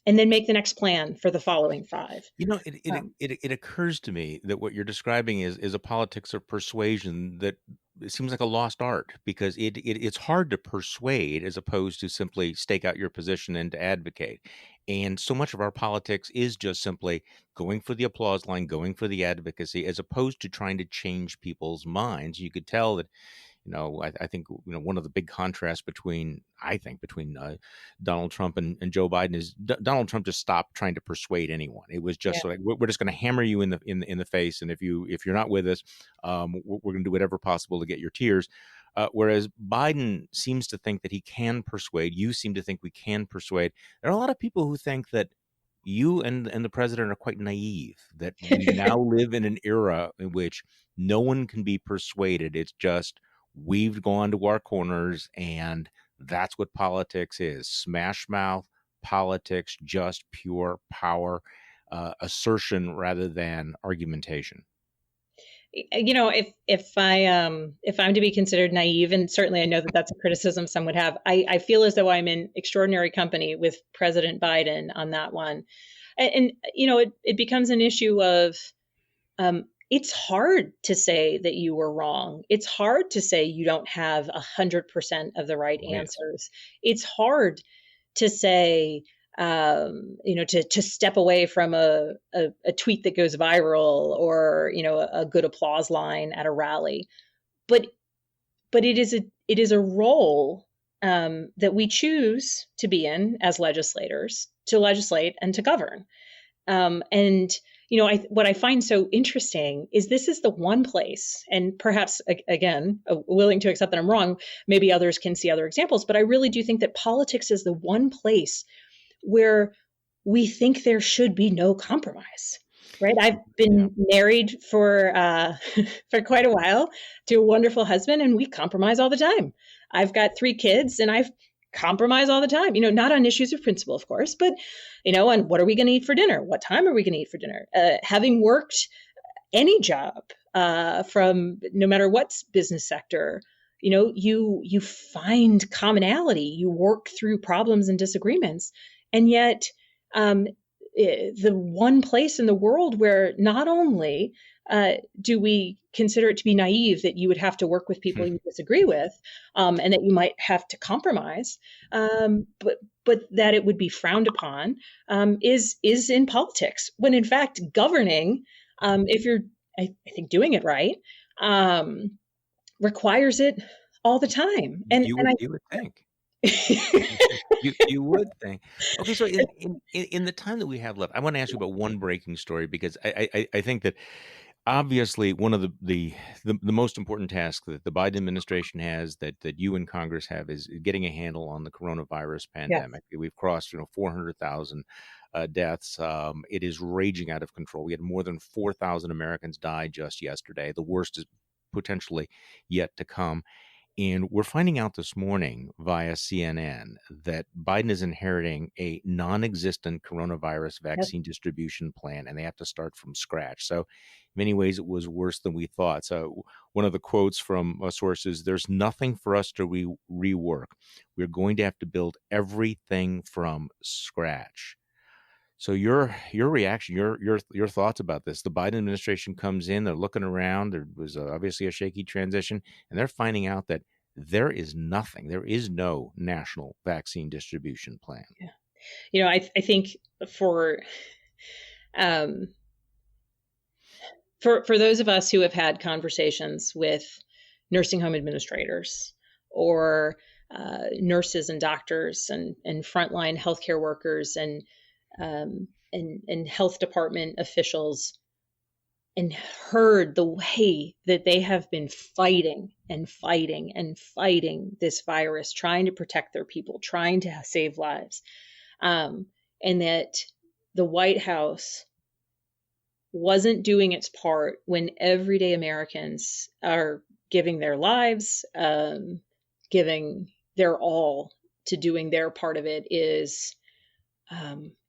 And then make the next plan for the following 5. It occurs to me that what you're describing is a politics of persuasion that it seems like a lost art, because it's hard to persuade as opposed to simply stake out your position and to advocate. And so much of our politics is just simply going for the applause line, going for the advocacy, as opposed to trying to change people's minds. You could tell that, I think one of the big contrasts between Donald Trump and Joe Biden is Donald Trump just stopped trying to persuade anyone. It was just like, we're just going to hammer you in the face, and if you're not with us, we're going to do whatever possible to get your tears. Whereas Biden seems to think that he can persuade. You seem to think we can persuade. There are a lot of people who think that you and the president are quite naive, that we now live in an era in which no one can be persuaded. It's just, we've gone to our corners, and that's what politics is. Smash mouth politics, just pure power assertion rather than argumentation. If I'm to be considered naive, and certainly I know that that's a criticism some would have, I feel as though I'm in extraordinary company with President Biden on that one. And it becomes an issue of, it's hard to say that you were wrong. It's hard to say you don't have 100% of the right answers. It's hard to say, to step away from a tweet that goes viral, or, a good applause line at a rally. But it is a role that we choose to be in as legislators, to legislate and to govern. What I find so interesting is this is the one place, and perhaps, again, willing to accept that I'm wrong, maybe others can see other examples, but I really do think that politics is the one place where we think there should be no compromise, right? I've been married for quite a while to a wonderful husband, and we compromise all the time. I've got 3 kids, and I've compromise all the time, not on issues of principle, of course, but, on what are we going to eat for dinner? What time are we going to eat for dinner? Having worked any job from no matter what business sector, you find commonality, you work through problems and disagreements. And yet the one place in the world where not only do we consider it to be naive that you would have to work with people you disagree with, and that you might have to compromise, but that it would be frowned upon, is in politics. When in fact, governing, if you're, I think, doing it right, requires it all the time. And you would think. You would think. Okay, so in the time that we have left, I want to ask you about one breaking story because I think that obviously one of the most important tasks that the Biden administration has, that you and Congress have, is getting a handle on the coronavirus Yes. pandemic. We've crossed 400,000 deaths. It is raging out of control. We had more than 4,000 Americans die just yesterday. The worst is potentially yet to come. And we're finding out this morning via CNN that Biden is inheriting a non-existent coronavirus vaccine distribution plan, and they have to start from scratch. So in many ways, it was worse than we thought. So one of the quotes from a source is, "There's nothing for us to rework. We're going to have to build everything from scratch." So your reaction, your thoughts about this? The Biden administration comes in, they're looking around. There was obviously a shaky transition, and they're finding out that there is nothing. There is no national vaccine distribution plan. Yeah. I think for those of us who have had conversations with nursing home administrators or nurses and doctors and frontline healthcare workers and health department officials, and heard the way that they have been fighting and fighting and fighting this virus, trying to protect their people, trying to save lives, and that the White House wasn't doing its part when everyday Americans are giving their lives, giving their all to doing their part of it, is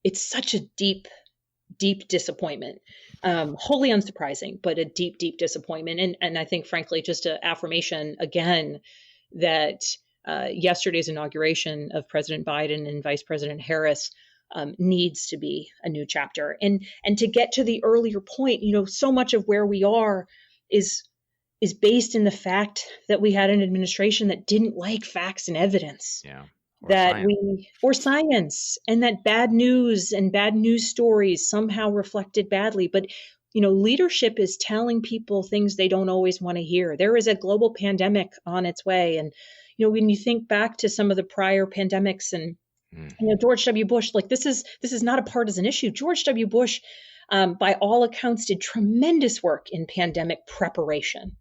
it's such a deep disappointment. Wholly unsurprising, but a deep disappointment. And I think, frankly, just an affirmation again that yesterday's inauguration of President Biden and Vice President Harris needs to be a new chapter. And to get to the earlier point, so much of where we are is based in the fact that we had an administration that didn't like facts and evidence. Yeah. Or science, and that bad news and bad news stories somehow reflected badly. But, leadership is telling people things they don't always want to hear. There is a global pandemic on its way. And, when you think back to some of the prior pandemics and, George W. Bush, this is not a partisan issue. George W. Bush, by all accounts, did tremendous work in pandemic preparation.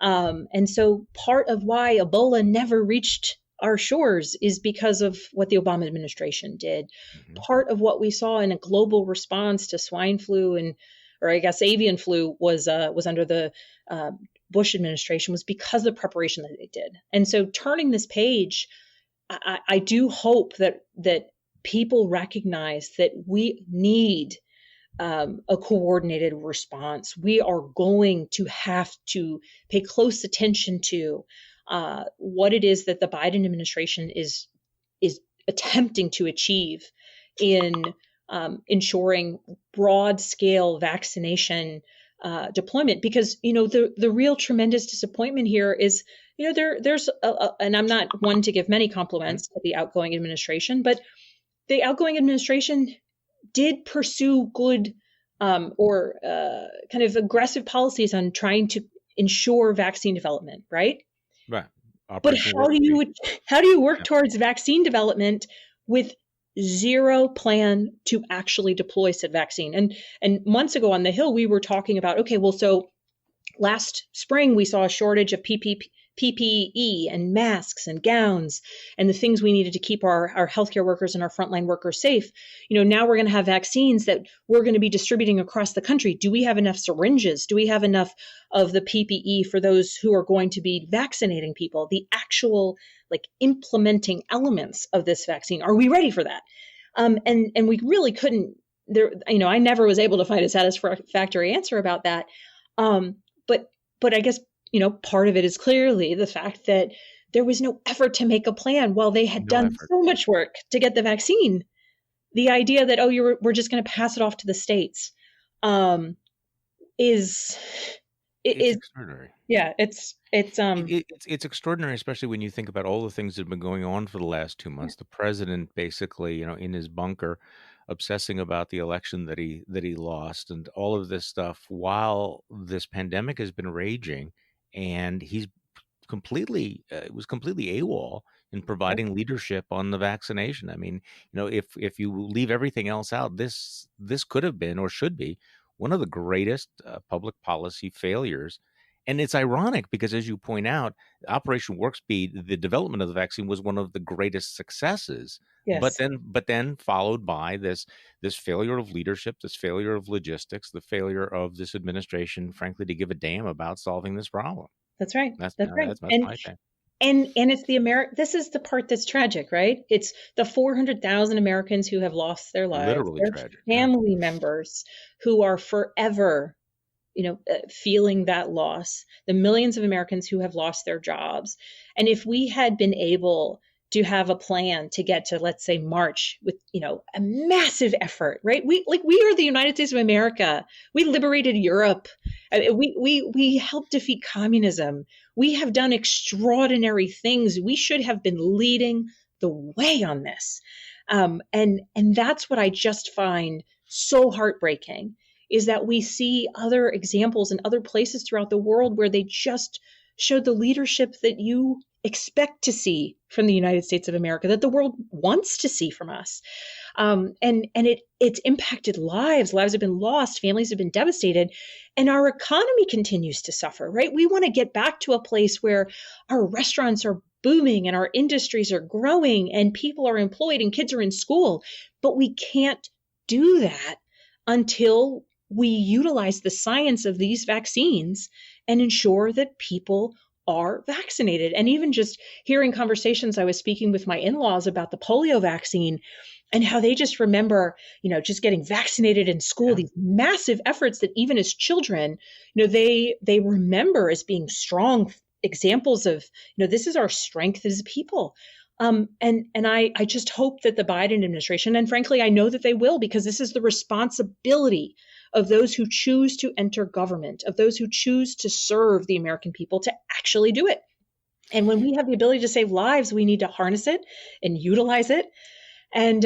And so part of why Ebola never reached our shores is because of what the Obama administration did. Mm-hmm. Part of what we saw in a global response to swine flu or I guess avian flu was under the Bush administration, was because of the preparation that they did. And so turning this page, I do hope that people recognize that we need a coordinated response. We are going to have to pay close attention to what it is that the Biden administration is attempting to achieve in ensuring broad scale vaccination deployment. Because the real tremendous disappointment here is there's and I'm not one to give many compliments to the outgoing administration, but the outgoing administration did pursue good or kind of aggressive policies on trying to ensure vaccine development, right? Right. But how do you work towards vaccine development with zero plan to actually deploy said vaccine? And months ago on the Hill, we were talking about, okay, well, so last spring we saw a shortage of PPE and masks and gowns and the things we needed to keep our healthcare workers and our frontline workers safe. Now we're going to have vaccines that we're going to be distributing across the country. Do we have enough syringes? Do we have enough of the PPE for those who are going to be vaccinating people? The actual implementing elements of this vaccine. Are we ready for that? And we really couldn't there. I never was able to find a satisfactory answer about that. But I guess, part of it is clearly the fact that there was no effort to make a plan while they had done so much work to get the vaccine. The idea that, we're just going to pass it off to the states is extraordinary. Yeah, it's extraordinary, especially when you think about all the things that have been going on for the last 2 months. The president basically, in his bunker, obsessing about the election that he lost, and all of this stuff while this pandemic has been raging, and he's it was completely AWOL in providing leadership on the vaccination. I mean, if you leave everything else out, this could have been or should be one of the greatest public policy failures. And it's ironic because, as you point out, Operation Warp Speed, the development of the vaccine was one of the greatest successes. But Yes. then followed by this failure of leadership, this failure of logistics, the failure of this administration, frankly, to give a damn about solving this problem. That's right. That's That's right. that's And my thing. and it's this is the part that's tragic, right? It's the 400,000 Americans who have lost their lives, Literally their tragic. Yeah. family members who are forever, feeling that loss, the millions of Americans who have lost their jobs. And if we had been able to have a plan to get to, let's say, March with, a massive effort, right? We are the United States of America. We liberated Europe. We helped defeat communism. We have done extraordinary things. We should have been leading the way on this. And that's what I just find so heartbreaking, is that we see other examples in other places throughout the world where they just showed the leadership that you expect to see from the United States of America, that the world wants to see from us. And it's impacted lives. Lives have been lost. Families have been devastated. And our economy continues to suffer, right? We want to get back to a place where our restaurants are booming and our industries are growing and people are employed and kids are in school. But we can't do that until we utilize the science of these vaccines and ensure that people are vaccinated. And even just hearing conversations, I was speaking with my in-laws about the polio vaccine and how they just remember, just getting vaccinated in school, these massive efforts that even as children, they remember as being strong examples of, this is our strength as people. And I just hope that the Biden administration, and frankly, I know that they will, because this is the responsibility of those who choose to enter government, of those who choose to serve the American people, to actually do it. And when we have the ability to save lives, we need to harness it and utilize it. And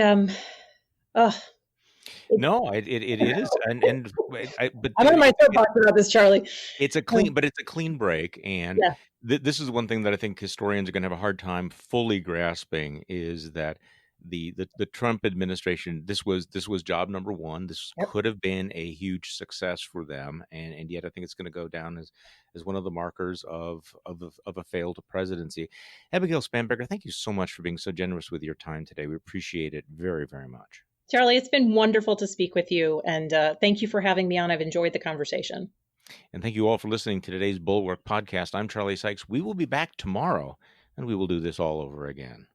No, it is, but I'm on my soapbox about this, Charlie. it's a clean break, and Yeah. this is one thing that I think historians are going to have a hard time fully grasping, is that the Trump administration, this was job number one. This Yep. could have been a huge success for them, and yet I think it's going to go down as one of the markers of a failed presidency. Abigail Spanberger, thank you so much for being so generous with your time today. We appreciate it very, very much. Charlie, it's been wonderful to speak with you, and thank you for having me on. I've enjoyed the conversation. And thank you all for listening to today's Bulwark podcast. I'm Charlie Sykes. We will be back tomorrow, and we will do this all over again.